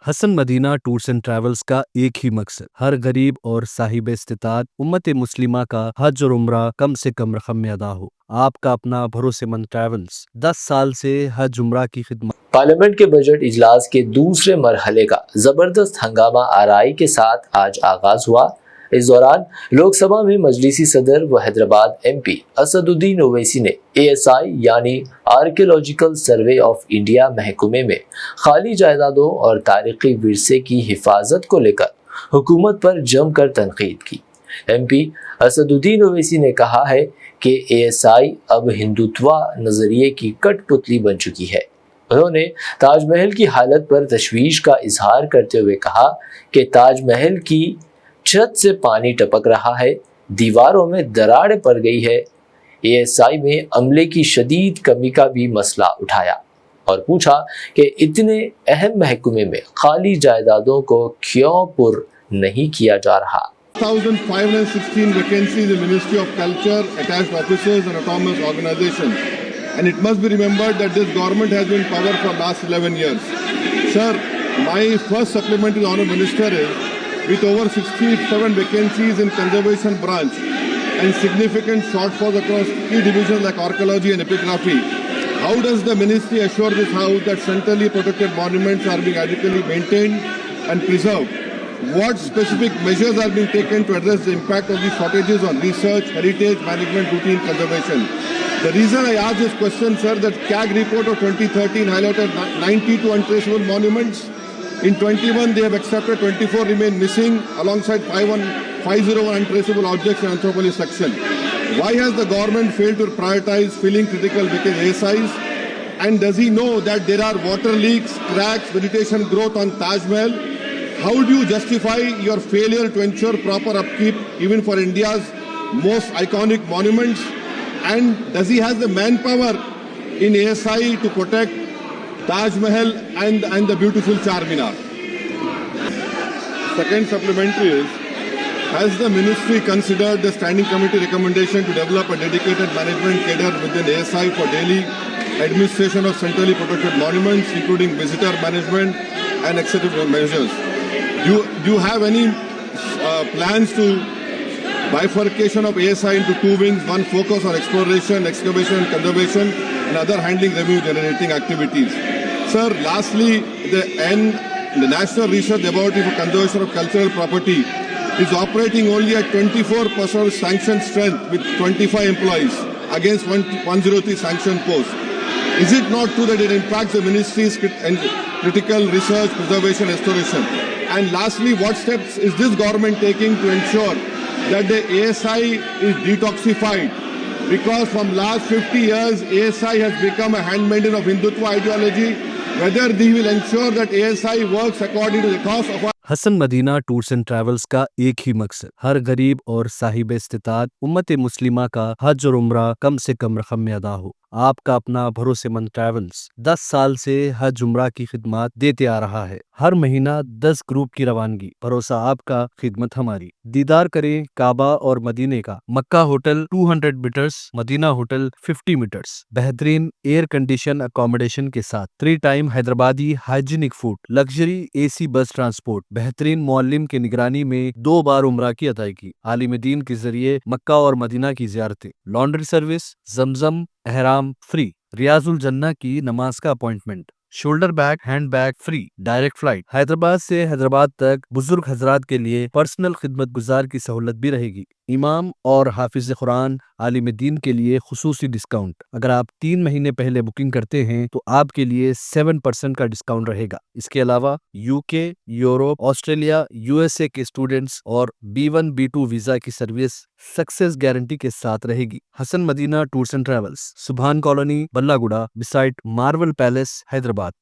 Hasan Madina tours and travels کا ایک ہی مقصد ہر غریب اور صاحب استطاعت امت مسلمہ کا حج اور عمرہ کم سے کم رقم میں ادا ہو۔ آپ کا اپنا بھروسے مند ٹریولز 10 سال سے حج عمرہ کی خدمت۔ پارلیمنٹ کے بجٹ اجلاس کے دوسرے مرحلے کا زبردست ہنگامہ آرائی کے ساتھ آج آغاز ہوا۔ اس دوران لوک سبھا میں مجلسی صدر و حیدرآباد ایم پی اسد الدین اویسی نے ASI یعنی آرکیولوجیکل سروے آف انڈیا محکمے میں خالی جائیدادوں اور تاریخی ورثے کی حفاظت کو لے کر حکومت پر جم کر تنقید کی۔ ایم پی اسد الدین اویسی نے کہا ہے کہ ASI اب ہندوتوا نظریے کی کٹ پتلی بن چکی ہے۔ انہوں نے تاج محل کی حالت پر تشویش کا اظہار کرتے ہوئے کہا کہ تاج محل کی چھت سے پانی ٹپک رہا ہے، دیواروں میں دراڑیں پڑ گئی ہے۔ ASI میں عملے کی شدید کمی کا بھی مسئلہ اٹھایا اور پوچھا کہ اتنے اہم محکمے میں خالی جائیدادوں کو کیوں پر نہیں کیا جا رہا۔ 1516 vacancies in Ministry of Culture, attached offices and autonomous organizations. And it must be remembered that this government has been in power for last 11 years. Sir, my first supplement to the Honourable Minister is, with over 67 vacancies in conservation branch and significant shortfalls across key divisions like archaeology and epigraphy, how does the ministry assure this house that centrally protected monuments are being adequately maintained and preserved? What specific measures are being taken to address the impact of these shortages on research, heritage management, routine conservation? The reason I ask this question, sir, that CAG report of 2013 highlighted 92 untraceable monuments. In 21, they have accepted 24 remain missing alongside 501 untraceable objects in Anthropology section. Why has the government failed to prioritize filling critical ASIs? And does he know that there are water leaks, cracks, vegetation growth on Taj Mahal? How do you justify your failure to ensure proper upkeep even for India's most iconic monuments? And does he have the manpower in ASI to protect Taj Mahal and the beautiful Charminar? Second supplementary is, has the ministry considered the standing committee recommendation to develop a dedicated management cadre within ASI for daily administration of centrally protected monuments, including visitor management and executive measures? Do you have any plans to bifurcation of ASI into two wings, one focus on exploration, excavation and conservation, and other handling revenue generating activities? Sir, lastly, the National Research Laboratory for Conservation of Cultural Property is operating only at 24% sanctioned strength with 25 employees against 103 sanctioned posts. Is it not true that it impacts the ministry's critical research, preservation, restoration? And lastly, what steps is this government taking to ensure that the ASI is detoxified? Because from last 50 years, ASI has become a handmaiden of Hindutva ideology. Whether they will ensure that ASI works according to the cause of our Hasan Madina tours and travels کا ایک ہی مقصد ہر غریب اور صاحب استطاعت امت مسلمہ کا حج اور عمرہ کم سے کم رقم میں ادا ہو۔ آپ کا اپنا بھروسے مند ٹریولز 10 سال سے حج عمرہ کی خدمات دیتے آ رہا ہے۔ ہر مہینہ 10 گروپ کی روانگی، بھروسہ آپ کا، خدمت ہماری۔ دیدار کریں کعبہ اور مدینے کا۔ مکہ ہوٹل 200 میٹرز، مدینہ ہوٹل 50 میٹرز، بہترین ایئر کنڈیشن اکوموڈیشن کے ساتھ 3 time Hyderabadi hygienic food, luxury AC بس ٹرانسپورٹ، بہترین معلم کی نگرانی میں 2 بار عمرہ کی ادائیگی، عالم دین کے ذریعے مکہ اور مدینہ کی زیارتیں، لانڈری سروس، زمزم احرام فری، ریاض الجنہ کی نماز کا appointment, shoulder bag hand bag free, direct flight, Hyderabad سے حیدرآباد تک بزرگ حضرات کے لیے پرسنل خدمت گزار کی سہولت بھی رہے گی، امام اور حافظ قرآن عالم دین کے لیے خصوصی ڈسکاؤنٹ۔ اگر آپ 3 مہینے پہلے بکنگ کرتے ہیں تو آپ کے لیے 7% کا ڈسکاؤنٹ رہے گا۔ اس کے علاوہ UK، یوروپ، آسٹریلیا، USA کے اسٹوڈنٹس اور B1 B2 ویزا کی سروس سکسیس گارنٹی کے ساتھ رہے گی۔ حسن مدینہ ٹورز اینڈ ٹریولز، سبحان کالونی، بلہ گڈا، بسائٹ مارول پیلیس، حیدرآباد۔